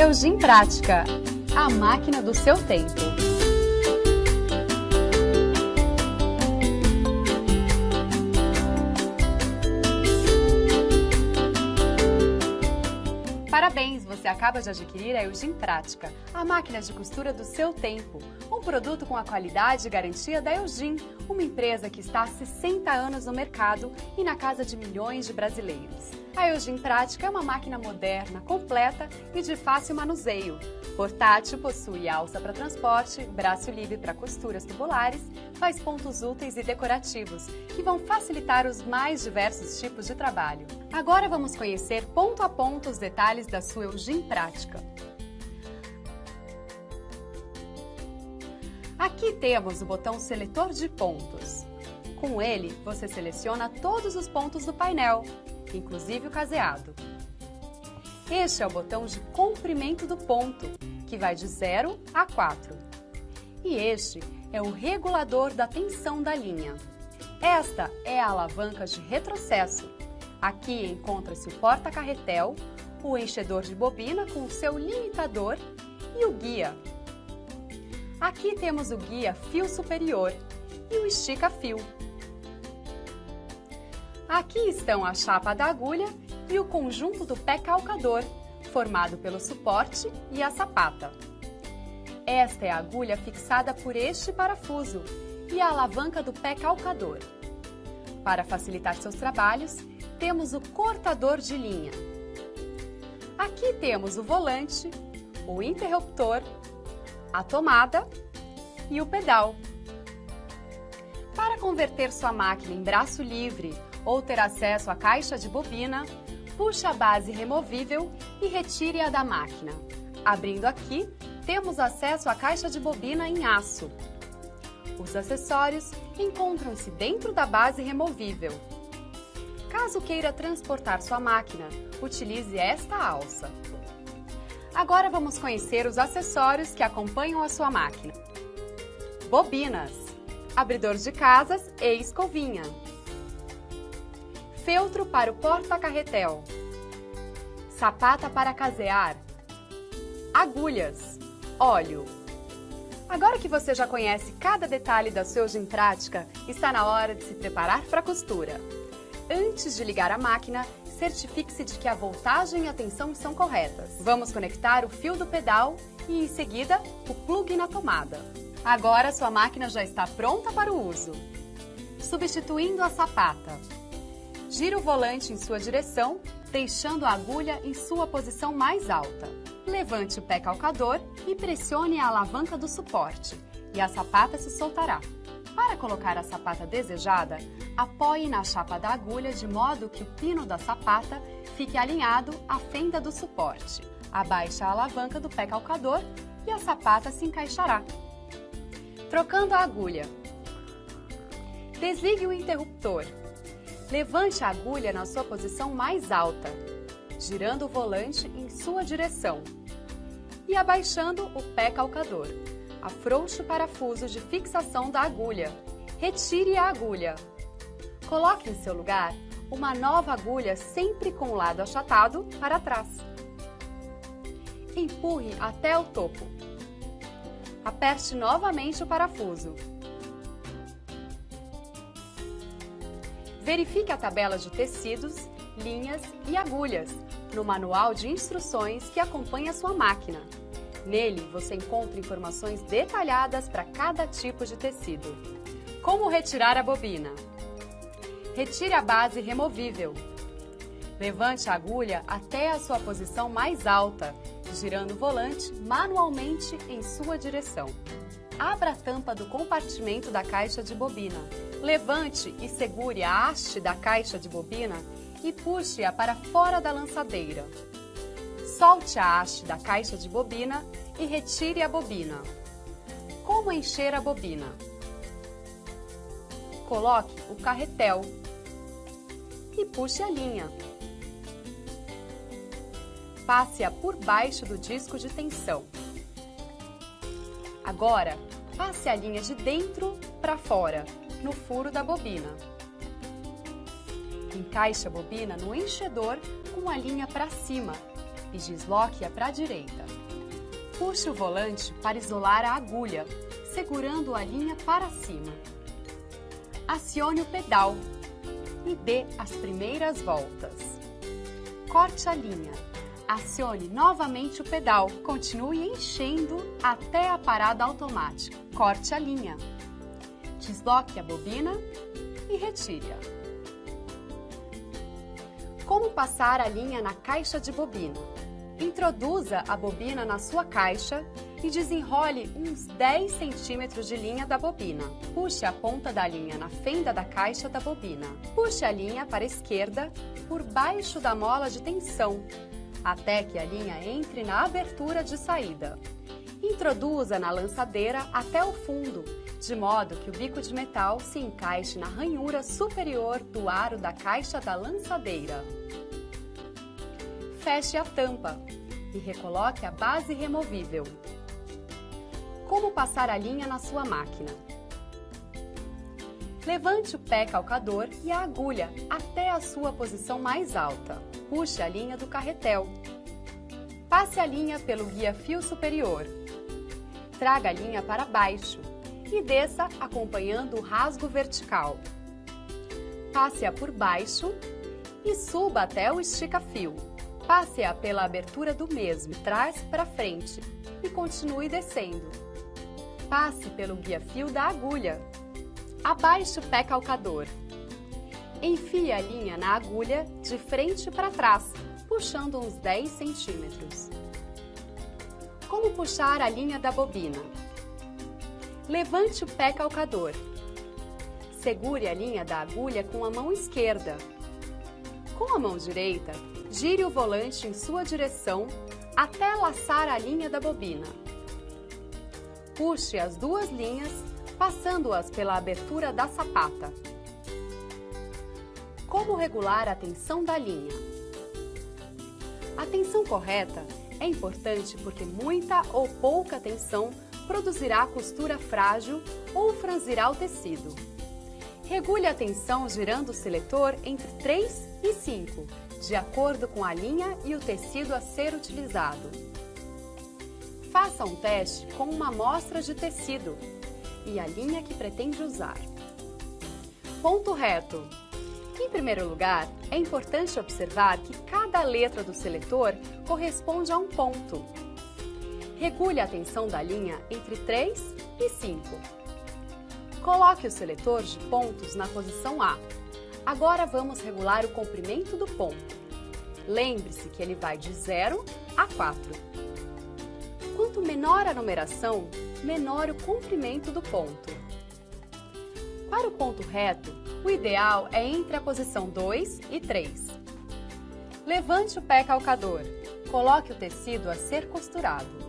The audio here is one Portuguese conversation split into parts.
Eugin Prática, a máquina do seu tempo. Parabéns, você acaba de adquirir a Eugin Prática, a máquina de costura do seu tempo. Um produto com a qualidade e garantia da Eugin, uma empresa que está há 60 anos no mercado e na casa de milhões de brasileiros. A Eugin Prática é uma máquina moderna, completa e de fácil manuseio. Portátil, possui alça para transporte, braço livre para costuras tubulares, faz pontos úteis e decorativos, que vão facilitar os mais diversos tipos de trabalho. Agora vamos conhecer ponto a ponto os detalhes da sua Eugin Prática. Aqui temos o botão seletor de pontos. Com ele, você seleciona todos os pontos do painel, inclusive o caseado. Este é o botão de comprimento do ponto, que vai de 0 a 4. E este é o regulador da tensão da linha. Esta é a alavanca de retrocesso. Aqui encontra-se o porta-carretel, o enchedor de bobina com o seu limitador e o guia. Aqui temos o guia fio superior e o estica-fio. Aqui estão a chapa da agulha e o conjunto do pé calcador, formado pelo suporte e a sapata. Esta é a agulha fixada por este parafuso e a alavanca do pé calcador. Para facilitar seus trabalhos, temos o cortador de linha. Aqui temos o volante, o interruptor, a tomada e o pedal. Para converter sua máquina em braço livre ou ter acesso à caixa de bobina, puxe a base removível e retire-a da máquina. Abrindo aqui, temos acesso à caixa de bobina em aço. Os acessórios encontram-se dentro da base removível. Caso queira transportar sua máquina, utilize esta alça. Agora vamos conhecer os acessórios que acompanham a sua máquina. Bobinas, abridor de casas e escovinha. Feltro para o porta-carretel. Sapata para casear. Agulhas. Óleo. Agora que você já conhece cada detalhe da sua Eugin Prática, está na hora de se preparar para a costura. Antes de ligar a máquina, certifique-se de que a voltagem e a tensão são corretas. Vamos conectar o fio do pedal e, em seguida, o plugue na tomada. Agora sua máquina já está pronta para o uso. Substituindo a sapata. Gira o volante em sua direção, deixando a agulha em sua posição mais alta. Levante o pé calcador e pressione a alavanca do suporte, e a sapata se soltará. Para colocar a sapata desejada, apoie na chapa da agulha de modo que o pino da sapata fique alinhado à fenda do suporte. Abaixe a alavanca do pé calcador e a sapata se encaixará. Trocando a agulha. Desligue o interruptor. Levante a agulha na sua posição mais alta, girando o volante em sua direção e abaixando o pé calcador. Afrouxe o parafuso de fixação da agulha. Retire a agulha. Coloque em seu lugar uma nova agulha sempre com o lado achatado para trás. Empurre até o topo. Aperte novamente o parafuso. Verifique a tabela de tecidos, linhas e agulhas no manual de instruções que acompanha a sua máquina. Nele, você encontra informações detalhadas para cada tipo de tecido. Como retirar a bobina? Retire a base removível. Levante a agulha até a sua posição mais alta, girando o volante manualmente em sua direção. Abra a tampa do compartimento da caixa de bobina. Levante e segure a haste da caixa de bobina e puxe-a para fora da lançadeira. Solte a haste da caixa de bobina e retire a bobina. Como encher a bobina? Coloque o carretel e puxe a linha. Passe-a por baixo do disco de tensão. Agora, passe a linha de dentro para fora, no furo da bobina. Encaixe a bobina no enchedor com a linha para cima e desloque-a para a direita. Puxe o volante para isolar a agulha, segurando a linha para cima. Acione o pedal e dê as primeiras voltas. Corte a linha. Acione novamente o pedal. Continue enchendo até a parada automática. Corte a linha. Desloque a bobina e retire-a. Como passar a linha na caixa de bobina? Introduza a bobina na sua caixa e desenrole uns 10 centímetros de linha da bobina. Puxe a ponta da linha na fenda da caixa da bobina. Puxe a linha para a esquerda por baixo da mola de tensão, até que a linha entre na abertura de saída. Introduza na lançadeira até o fundo, de modo que o bico de metal se encaixe na ranhura superior do aro da caixa da lançadeira. Feche a tampa e recoloque a base removível. Como passar a linha na sua máquina? Levante o pé calcador e a agulha até a sua posição mais alta. Puxe a linha do carretel. Passe a linha pelo guia-fio superior. Traga a linha para baixo e desça acompanhando o rasgo vertical. Passe-a por baixo e suba até o estica-fio. Passe-a pela abertura do mesmo, trás para frente, e continue descendo. Passe pelo guia-fio da agulha. Abaixe o pé calcador. Enfie a linha na agulha de frente para trás, puxando uns 10 centímetros. Como puxar a linha da bobina? Levante o pé calcador. Segure a linha da agulha com a mão esquerda. Com a mão direita, gire o volante em sua direção até laçar a linha da bobina. Puxe as duas linhas, passando-as pela abertura da sapata. Como regular a tensão da linha? A tensão correta é importante porque muita ou pouca tensão produzirá costura frágil ou franzirá o tecido. Regule a tensão girando o seletor entre 3 e 5, de acordo com a linha e o tecido a ser utilizado. Faça um teste com uma amostra de tecido e a linha que pretende usar. Ponto reto. Em primeiro lugar, é importante observar que cada letra do seletor corresponde a um ponto. Regule a tensão da linha entre 3 e 5. Coloque o seletor de pontos na posição A. Agora vamos regular o comprimento do ponto. Lembre-se que ele vai de 0 a 4. Quanto menor a numeração, menor o comprimento do ponto. Para o ponto reto, o ideal é entre a posição 2 e 3. Levante o pé calcador. Coloque o tecido a ser costurado.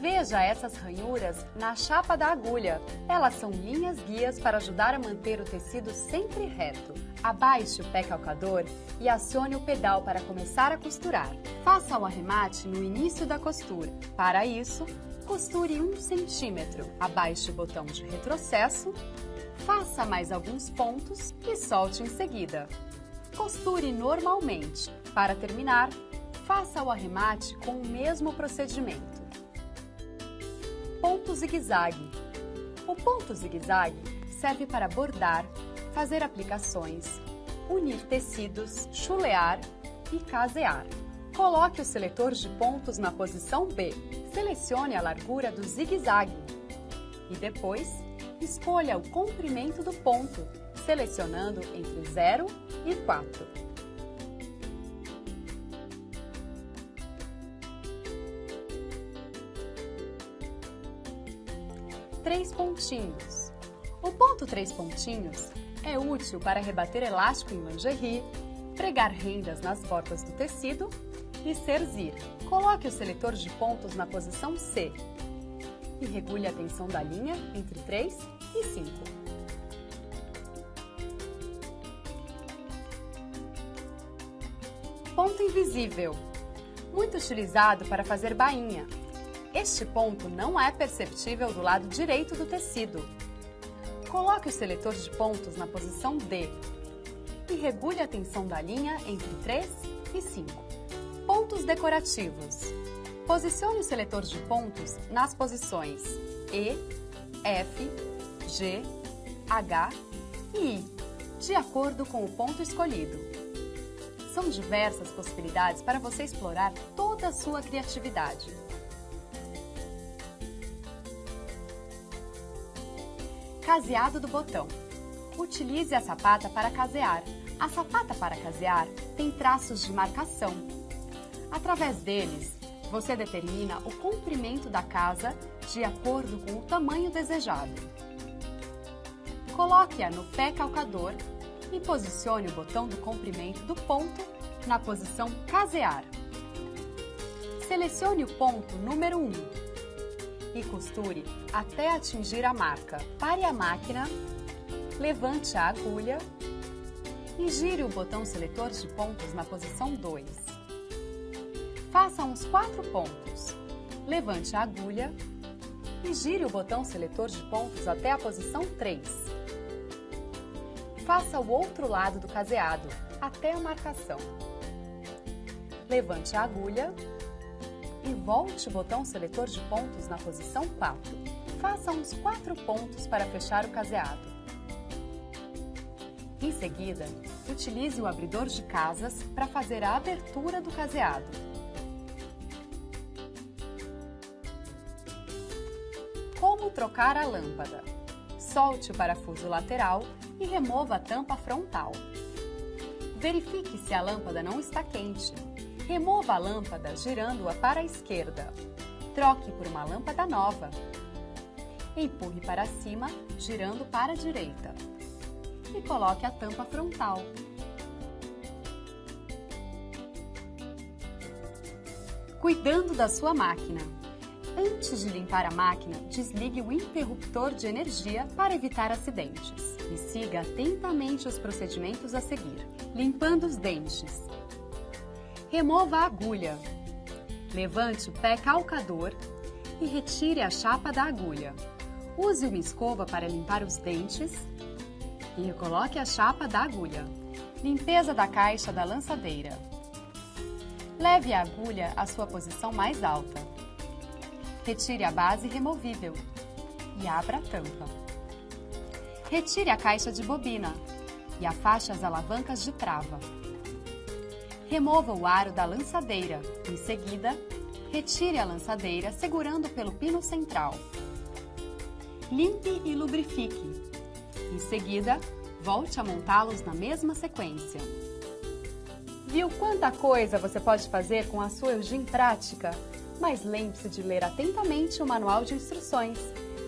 Veja essas ranhuras na chapa da agulha. Elas são linhas guias para ajudar a manter o tecido sempre reto. Abaixe o pé calcador e acione o pedal para começar a costurar. Faça o arremate no início da costura. Para isso, costure 1 centímetro. Abaixe o botão de retrocesso, faça mais alguns pontos e solte em seguida. Costure normalmente. Para terminar, faça o arremate com o mesmo procedimento. Ponto zigue-zague. O ponto zigue-zague serve para bordar, fazer aplicações, unir tecidos, chulear e casear. Coloque o seletor de pontos na posição B. Selecione a largura do zigue-zague e depois escolha o comprimento do ponto, selecionando entre 0 e 4. Três pontinhos. O ponto 3 pontinhos é útil para rebater elástico em lingerie, pregar rendas nas bordas do tecido e cerzir. Coloque o seletor de pontos na posição C e regule a tensão da linha entre 3 e 5. Ponto invisível. Muito utilizado para fazer bainha. Este ponto não é perceptível do lado direito do tecido. Coloque o seletor de pontos na posição D e regule a tensão da linha entre 3 e 5. Ponto Pontos decorativos. Posicione o seletor de pontos nas posições E, F, G, H e I, de acordo com o ponto escolhido. São diversas possibilidades para você explorar toda a sua criatividade. Caseado do botão. Utilize a sapata para casear. A sapata para casear tem traços de marcação. Através deles, você determina o comprimento da casa de acordo com o tamanho desejado. Coloque-a no pé calcador e posicione o botão do comprimento do ponto na posição casear. Selecione o ponto número 1 e costure até atingir a marca. Pare a máquina, levante a agulha e gire o botão seletor de pontos na posição 2. Faça uns 4 pontos. Levante a agulha e gire o botão seletor de pontos até a posição 3. Faça o outro lado do caseado, até a marcação. Levante a agulha e volte o botão seletor de pontos na posição 4. Faça uns 4 pontos para fechar o caseado. Em seguida, utilize o abridor de casas para fazer a abertura do caseado. Como trocar a lâmpada? Solte o parafuso lateral e remova a tampa frontal. Verifique se a lâmpada não está quente. Remova a lâmpada girando-a para a esquerda. Troque por uma lâmpada nova. Empurre para cima, girando para a direita. E coloque a tampa frontal. Cuidando da sua máquina. Antes de limpar a máquina, desligue o interruptor de energia para evitar acidentes. E siga atentamente os procedimentos a seguir. Limpando os dentes. Remova a agulha. Levante o pé calcador e retire a chapa da agulha. Use uma escova para limpar os dentes e coloque a chapa da agulha. Limpeza da caixa da lançadeira. Leve a agulha à sua posição mais alta. Retire a base removível e abra a tampa. Retire a caixa de bobina e afaste as alavancas de trava. Remova o aro da lançadeira. Em seguida, retire a lançadeira segurando pelo pino central. Limpe e lubrifique. Em seguida, volte a montá-los na mesma sequência. Viu quanta coisa você pode fazer com a sua Eugin Prática? Mas lembre-se de ler atentamente o manual de instruções,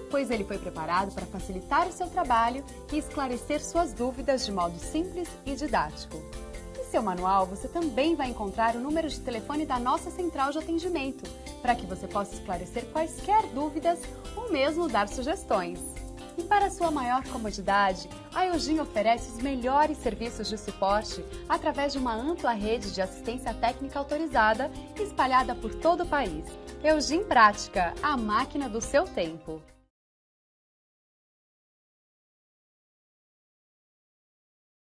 pois ele foi preparado para facilitar o seu trabalho e esclarecer suas dúvidas de modo simples e didático. Em seu manual, você também vai encontrar o número de telefone da nossa central de atendimento, para que você possa esclarecer quaisquer dúvidas ou mesmo dar sugestões. E para sua maior comodidade, a Eugin oferece os melhores serviços de suporte através de uma ampla rede de assistência técnica autorizada espalhada por todo o país. Eugin Prática, a máquina do seu tempo.